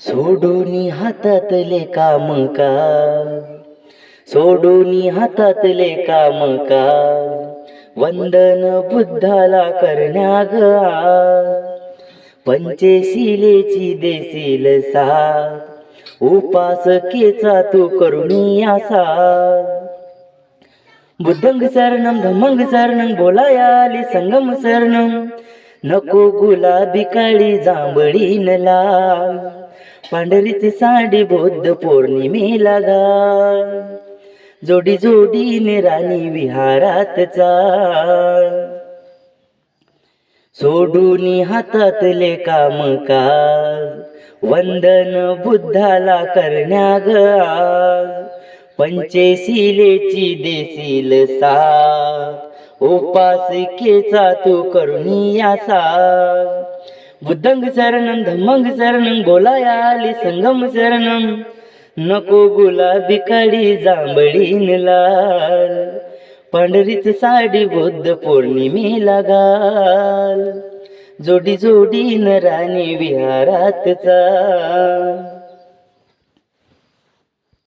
सोडूनी हातातले कामकाज, सोडूनी हातातले कामकाज, वंदन बुद्धाला करण्या ग आज. पंचशिलेची देशील साथ, उपासकेचा तू करुणी असा. बुद्धंग शरणम धम्मंग शरणम बोलायाली संगम शरणम. नको गुलाबी काळी जांभळी न लाल, पांढरीची साडी बौद्ध पौर्णिमेला घाल. जोडी जोडीने राणी विहारात चाल, सोडूनी हातातले कामकाज, वंदन बुद्धाला करण्या ग आज. पंचशिलेची देशील साथ, उपासकेचा तू करुणी असा. बुद्धंग शरणम धम्मंग शरणम बोलायाली संगम शरणम. नको गुलाबी काळी जांभळी न लाल, पांढरीच साडी बौद्ध पौर्णिमेला घाल. जोडी जोडीनं राणी विहारात चाल.